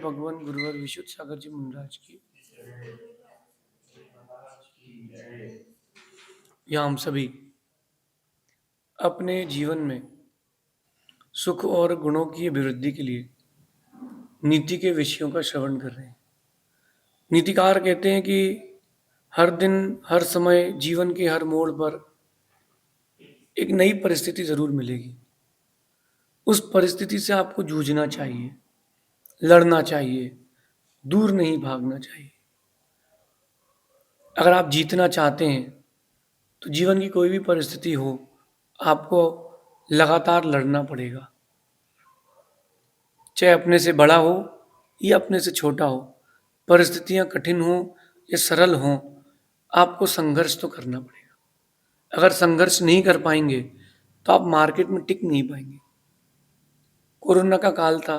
भगवान गुरुवर विशुद्ध सागर जी महाराज की। या हम सभी अपने जीवन में सुख और गुणों की अभिवृद्धि के लिए नीति के विषयों का श्रवण कर रहे हैं। नीतिकार कहते हैं कि हर दिन हर समय जीवन के हर मोड़ पर एक नई परिस्थिति जरूर मिलेगी। उस परिस्थिति से आपको जूझना चाहिए, लड़ना चाहिए, दूर नहीं भागना चाहिए। अगर आप जीतना चाहते हैं तो जीवन की कोई भी परिस्थिति हो, आपको लगातार लड़ना पड़ेगा। चाहे अपने से बड़ा हो या अपने से छोटा हो, परिस्थितियां कठिन हो या सरल हो, आपको संघर्ष तो करना पड़ेगा। अगर संघर्ष नहीं कर पाएंगे तो आप मार्केट में टिक नहीं पाएंगे। कोरोना का काल था,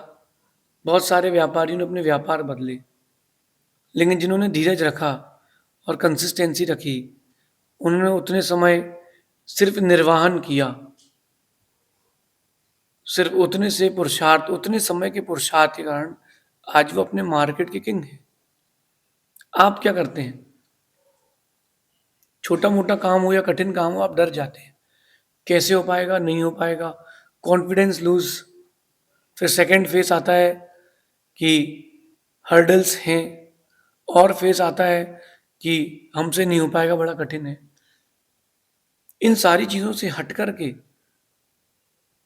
बहुत सारे व्यापारियों ने अपने व्यापार बदले, लेकिन जिन्होंने धीरज रखा और कंसिस्टेंसी रखी, उन्होंने उतने समय सिर्फ निर्वाहन किया, सिर्फ उतने समय के पुरुषार्थ के कारण आज वो अपने मार्केट के किंग हैं। आप क्या करते हैं? छोटा मोटा काम हो या कठिन काम हो, आप डर जाते हैं, कैसे हो पाएगा, नहीं हो पाएगा, कॉन्फिडेंस लूज। फिर सेकंड फेस आता है कि हर्डल्स हैं, और फेस आता है कि हमसे नहीं हो पाएगा, बड़ा कठिन है। इन सारी चीजों से हट करके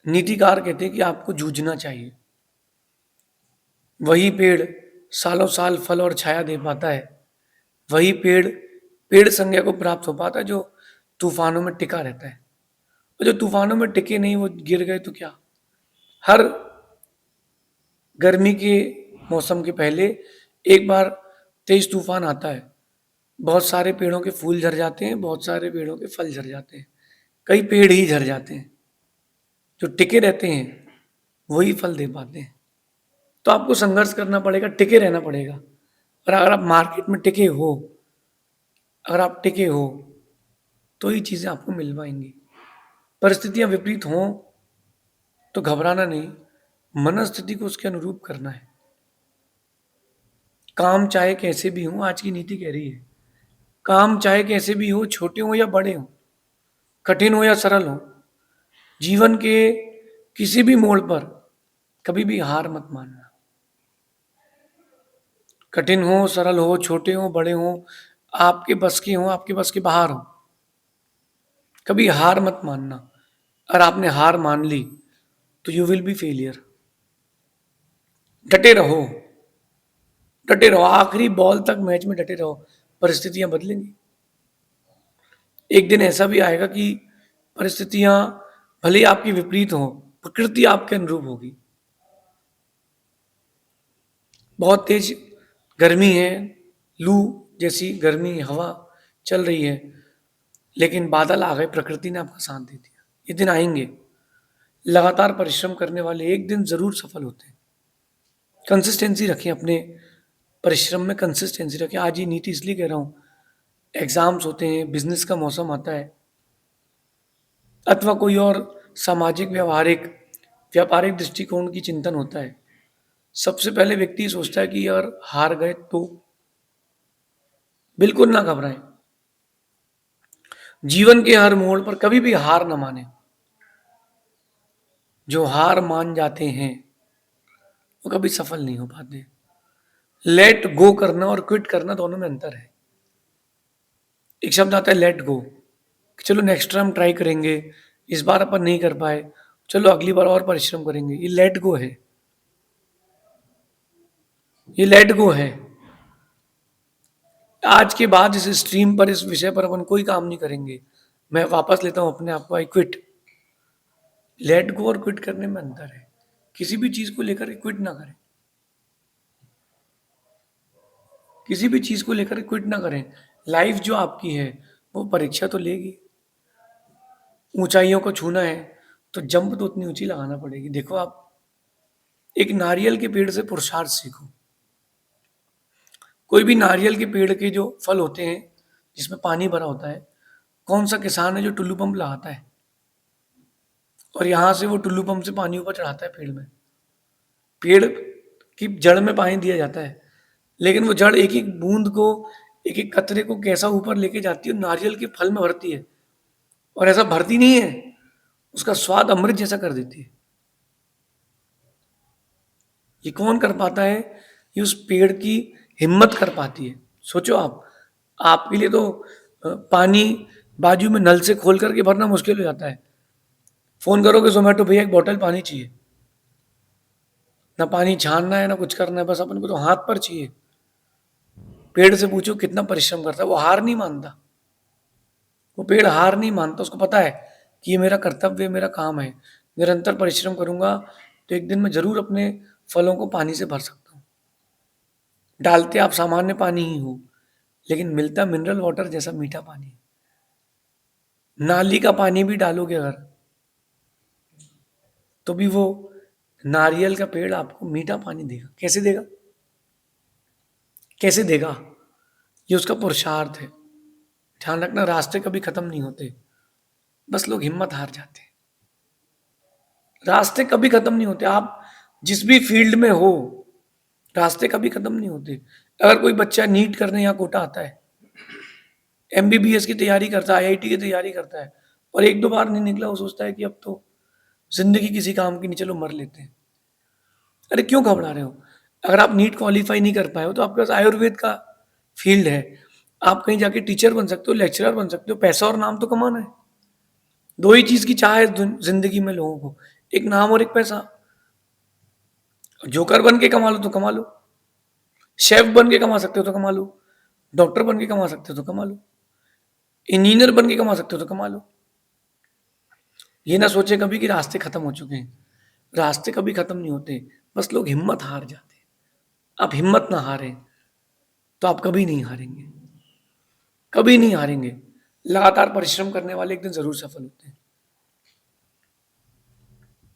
नीतिकार कहते हैं कि आपको जूझना चाहिए। वही पेड़ सालों साल फल और छाया दे पाता है, वही पेड़ पेड़ संज्ञा को प्राप्त हो पाता है जो तूफानों में टिका रहता है। और जो तूफानों में टिके नहीं, वो गिर गए तो क्या। हर गर्मी के मौसम के पहले एक बार तेज तूफान आता है, बहुत सारे पेड़ों के फूल झड़ जाते हैं, बहुत सारे पेड़ों के फल झड़ जाते हैं, कई पेड़ ही झड़ जाते हैं। जो टिके रहते हैं वही फल दे पाते हैं। तो आपको संघर्ष करना पड़ेगा, टिके रहना पड़ेगा। और अगर आप मार्केट में टिके हो, अगर आप टिके हो तो ये चीजें आपको मिल पाएंगी। परिस्थितियां विपरीत हों तो घबराना नहीं, मनस्थिति को उसके अनुरूप करना है। काम चाहे कैसे भी हो, आज की नीति कह रही है, काम चाहे कैसे भी हो, छोटे हो या बड़े हो, कठिन हो या सरल हो, जीवन के किसी भी मोड़ पर कभी भी हार मत मानना। कठिन हो, सरल हो, छोटे हो, बड़े हो, आपके बस के हो, आपके बस के बाहर हो, कभी हार मत मानना। अगर आपने हार मान ली तो यू विल बी फेलियर। डटे रहो, डटे रहो, आखिरी बॉल तक मैच में डटे रहो। परिस्थितियां बदलेंगी। एक दिन ऐसा भी आएगा कि परिस्थितियां भले ही आपकी विपरीत हो, प्रकृति आपके अनुरूप होगी। बहुत तेज गर्मी है, लू जैसी गर्मी हवा चल रही है, लेकिन बादल आ गए, प्रकृति ने आपका साथ दे दिया। ये दिन आएंगे। लगातार परिश्रम करने वाले एक दिन जरूर सफल होते हैं। कंसिस्टेंसी रखें, अपने परिश्रम में कंसिस्टेंसी रखें। आज ये नीति इसलिए कह रहा हूं, एग्जाम्स होते हैं, बिजनेस का मौसम आता है, अथवा कोई और सामाजिक व्यापारिक दृष्टिकोण की चिंतन होता है। सबसे पहले व्यक्ति सोचता है कि यार हार गए तो। बिल्कुल ना घबराएं। जीवन के हर मोड़ पर कभी भी हार ना माने। जो हार मान जाते हैं वो कभी सफल नहीं हो पाते। लेट गो करना और क्विट करना दोनों में अंतर है। एक शब्द आता है लेट गो, चलो नेक्स्ट टाइम ट्राई करेंगे, इस बार अपन नहीं कर पाए, चलो अगली बार और परिश्रम करेंगे। ये लेट गो है, ये लेट गो है। आज के बाद इस स्ट्रीम पर, इस विषय पर अपन कोई काम नहीं करेंगे, मैं वापस लेता हूं अपने आप को, आई क्विट। लेट गो और क्विट करने में अंतर है। किसी भी चीज को लेकर क्विट ना करें, किसी भी चीज को लेकर क्विट ना करें। लाइफ जो आपकी है वो परीक्षा तो लेगी। ऊंचाइयों को छूना है तो जंप तो उतनी ऊंची लगाना पड़ेगी। देखो, आप एक नारियल के पेड़ से पुरुषार्थ सीखो। कोई भी नारियल के पेड़ के जो फल होते हैं जिसमें पानी भरा होता है, कौन सा किसान है जो टुल्लू पंप लगाता है और यहां से वो टुल्लू पंप से पानी ऊपर चढ़ाता है पेड़ में? पेड़ कि जड़ में पानी दिया जाता है, लेकिन वो जड़ एक एक बूंद को, एक एक कतरे को कैसा ऊपर लेके जाती है, नारियल के फल में भरती है। और ऐसा भरती नहीं है, उसका स्वाद अमृत जैसा कर देती है। ये कौन कर पाता है? ये उस पेड़ की हिम्मत कर पाती है। सोचो आप, आपके लिए तो पानी बाजू में नल से खोल करके भरना मुश्किल हो जाता है। फोन करोगे जोमेटो, भैया एक बोतल पानी चाहिए, ना पानी छानना है ना कुछ करना है, बस अपन को तो हाथ पर चाहिए। पेड़ से पूछो कितना परिश्रम करता है, वो हार नहीं मानता। वो पेड़ हार नहीं मानता, उसको पता है कि ये मेरा कर्तव्य, मेरा काम है, निरंतर परिश्रम करूंगा तो एक दिन मैं जरूर अपने फलों को पानी से भर सकता हूँ। डालते आप सामान्य पानी ही हो, लेकिन मिलता मिनरल वाटर जैसा मीठा पानी। नाली का पानी भी डालोगे अगर, तो भी वो नारियल का पेड़ आपको मीठा पानी देगा। कैसे देगा? कैसे देगा? ये उसका पुरुषार्थ है। ध्यान रखना, रास्ते कभी खत्म नहीं होते, बस लोग हिम्मत हार जाते हैं। रास्ते कभी खत्म नहीं होते। आप जिस भी फील्ड में हो, रास्ते कभी खत्म नहीं होते। अगर कोई बच्चा नीट करने यहाँ कोटा आता है, एमबीबीएस की तैयारी करता है, आईआईटी की तैयारी करता है, और एक दो बार नहीं निकला, वो सोचता है कि अब तो जिंदगी किसी काम की नहीं, चलो मर लेते हैं। अरे क्यों घबरा रहे हो? अगर आप नीट क्वालिफाई नहीं कर पाए हो तो आपके पास आयुर्वेद का फील्ड है। आप कहीं जाके टीचर बन सकते हो, लेक्चरर बन सकते हो, पैसा और नाम तो कमाना है। दो ही चीज की चाह है जिंदगी में लोगों को, एक नाम और एक पैसा। जोकर बन के कमा लो तो कमा लो, शेफ बन के कमा सकते हो तो कमा लो, डॉक्टर बन के कमा सकते हो तो कमा लो, इंजीनियर बन के कमा सकते हो तो कमा लो। ये ना सोचे कभी कि रास्ते खत्म हो चुके हैं। रास्ते कभी खत्म नहीं होते, बस लोग हिम्मत हार जाते हैं। आप हिम्मत ना हारें तो आप कभी नहीं हारेंगे, कभी नहीं हारेंगे। लगातार परिश्रम करने वाले एक दिन जरूर सफल होते हैं।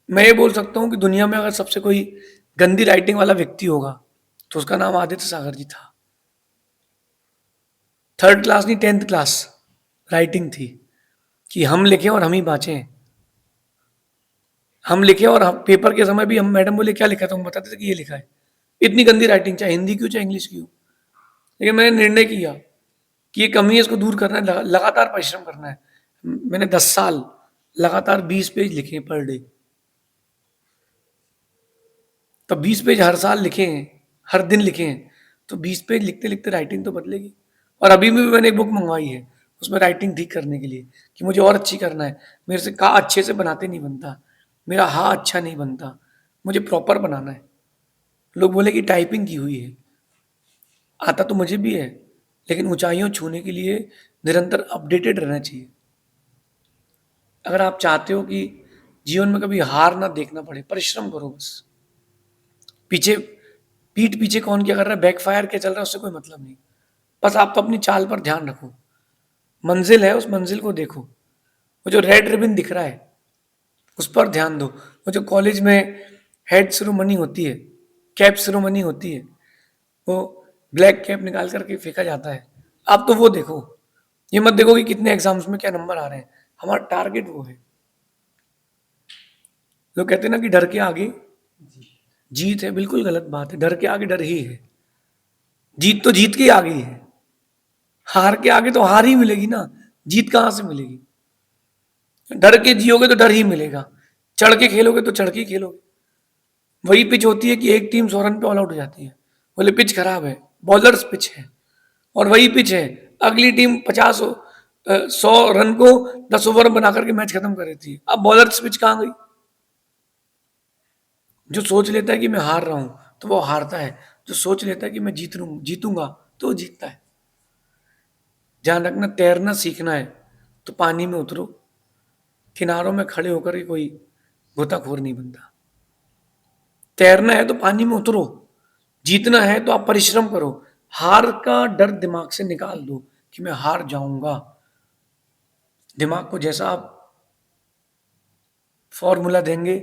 मैं ये बोल सकता हूं कि दुनिया में अगर सबसे कोई गंदी राइटिंग वाला व्यक्ति होगा तो उसका नाम आदित्य सागर जी था। थर्ड क्लास नहीं, 10th क्लास राइटिंग थी कि हम लिखें और हम ही बाँचें। हम लिखे और हम पेपर के समय भी हम, मैडम बोले क्या लिखा था, हम बताते थे कि ये लिखा है। इतनी गंदी राइटिंग, चाहे हिंदी की हो चाहे इंग्लिश की हो। लेकिन मैंने निर्णय किया कि ये कमी है, इसको दूर करना है, लगातार परिश्रम करना है। मैंने 10 साल लगातार 20 पेज लिखे पर डे। तो 20 पेज हर साल लिखे हैं, हर दिन लिखे हैं, तो 20 पेज लिखते लिखते राइटिंग तो बदलेगी। और अभी भी मैंने एक बुक मंगवाई है उसमें राइटिंग ठीक करने के लिए, कि मुझे और अच्छी करना है। मेरे से कहा अच्छे से बनाते नहीं बनता, मेरा हा अच्छा नहीं बनता, मुझे प्रॉपर बनाना है। लोग बोले कि टाइपिंग की हुई है, आता तो मुझे भी है, लेकिन ऊंचाइयों छूने के लिए निरंतर अपडेटेड रहना चाहिए। अगर आप चाहते हो कि जीवन में कभी हार ना देखना पड़े, परिश्रम करो बस। पीछे पीठ पीछे कौन क्या कर रहा है, बैकफायर क्या चल रहा है, उससे कोई मतलब नहीं। बस आप तो अपनी चाल पर ध्यान रखो, मंजिल है, उस मंजिल को देखो। वो जो रेड रिबन दिख रहा है उस पर ध्यान दो। वो जो कॉलेज में हेड सेरेमनी होती है, कैप सेरेमनी होती है, वो ब्लैक कैप निकाल करके फेंका जाता है, आप तो वो देखो। ये मत देखो कि कितने एग्जाम्स में क्या नंबर आ रहे हैं। हमारा टारगेट वो है। लोग कहते हैं ना कि डर के आगे जीत है, बिल्कुल गलत बात है। डर के आगे डर ही है, जीत तो जीत के ही आगे ही है। हार के आगे तो हार ही मिलेगी ना, जीत कहां से मिलेगी? डर के जियोगे तो डर ही मिलेगा, चढ़ के खेलोगे तो चढ़ के ही खेलोगे। वही पिच होती है कि एक टीम 100 रन पे ऑल आउट हो जाती है, बोले पिच खराब है, बॉलर्स पिच है। और वही पिच है, अगली टीम 100 रन को 10 ओवर में बना करके मैच खत्म कर देती है। अब बॉलर्स पिच कहाँ गई? जो सोच लेता है कि मैं हार रहा हूं तो वो हारता है, जो सोच लेता है कि मैं जीतूंगा तो वो जीतता है। ध्यान रखना, तैरना सीखना है तो पानी में उतरो, किनारों में खड़े होकर के कोई गोताखोर नहीं बनता। तैरना है तो पानी में उतरो, जीतना है तो आप परिश्रम करो। हार का डर दिमाग से निकाल दो कि मैं हार जाऊंगा। दिमाग को जैसा आप फॉर्मूला देंगे,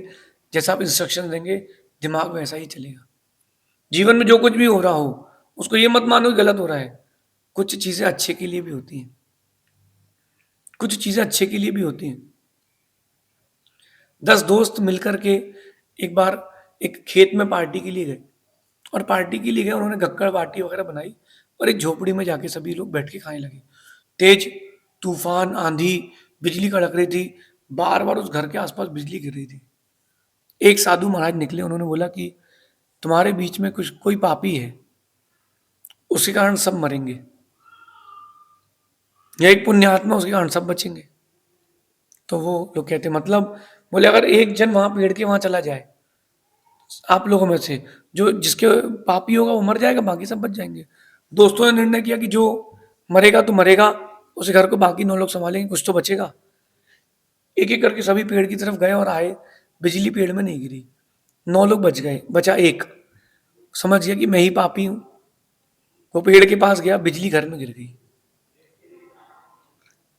जैसा आप इंस्ट्रक्शन देंगे, दिमाग वैसा ही चलेगा। जीवन में जो कुछ भी हो रहा हो उसको ये मत मानो कि गलत हो रहा है। कुछ चीजें अच्छे के लिए भी होती हैं, कुछ चीजें अच्छे के लिए भी होती हैं। 10 दोस्त मिलकर के एक बार एक खेत में पार्टी के लिए गए। और पार्टी के लिए गए, उन्होंने गक्कड़ पार्टी वगैरह बनाई और एक झोपड़ी में जाके सभी लोग बैठ के खाने लगे। तेज तूफान, आंधी, बिजली कड़क रही थी, बार बार उस घर के आसपास बिजली गिर रही थी। एक साधु महाराज निकले, उन्होंने बोला कि तुम्हारे बीच में कुछ कोई पापी है, उसके कारण सब मरेंगे, या एक पुण्यात्मा, उसके कारण सब बचेंगे। तो वो लोग कहते मतलब, बोले अगर एक जन वहां पेड़ के वहां चला जाए, आप लोगों में से जो जिसके पापी होगा वो मर जाएगा, बाकी सब बच जाएंगे। दोस्तों ने निर्णय किया कि जो मरेगा तो मरेगा, उस घर को बाकी 9 लोग संभालेंगे, कुछ तो बचेगा। एक एक करके सभी पेड़ की तरफ गए और आए, बिजली पेड़ में नहीं गिरी, 9 लोग बच गए, बचा एक। समझ गया कि मैं ही पापी हूं, वो पेड़ के पास गया, बिजली घर में गिर गई,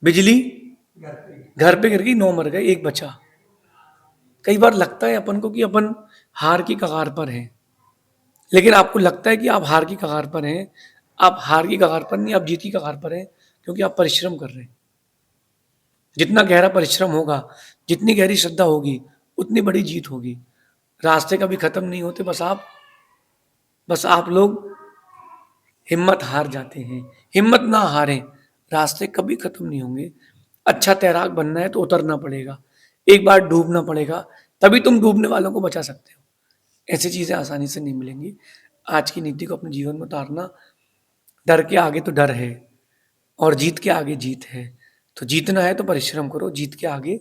बिजली घर पे गिर गई, 9 मर गए, एक बचा। कई बार लगता है अपन को कि अपन हार की कगार पर हैं, लेकिन आपको लगता है कि आप हार की कगार पर हैं, आप हार की कगार पर नहीं, आप जीत की कगार पर हैं, क्योंकि आप परिश्रम कर रहे हैं। जितना गहरा परिश्रम होगा, जितनी गहरी श्रद्धा होगी, उतनी बड़ी जीत होगी। रास्ते कभी खत्म नहीं होते, बस आप लोग हिम्मत हार जाते हैं। हिम्मत ना हारें, रास्ते कभी खत्म नहीं होंगे। अच्छा तैराक बनना है तो उतरना पड़ेगा, एक बार डूबना पड़ेगा, तभी तुम डूबने वालों को बचा सकते हो। ऐसी चीजें आसानी से नहीं मिलेंगी। आज की नीति को अपने जीवन में उतारना, डर के आगे तो डर है और जीत के आगे जीत है। तो जीतना है तो परिश्रम करो, जीत के आगे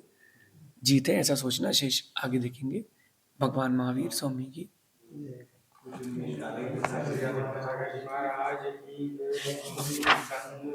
जीत है, ऐसा सोचना। शेष आगे देखेंगे। भगवान महावीर स्वामी की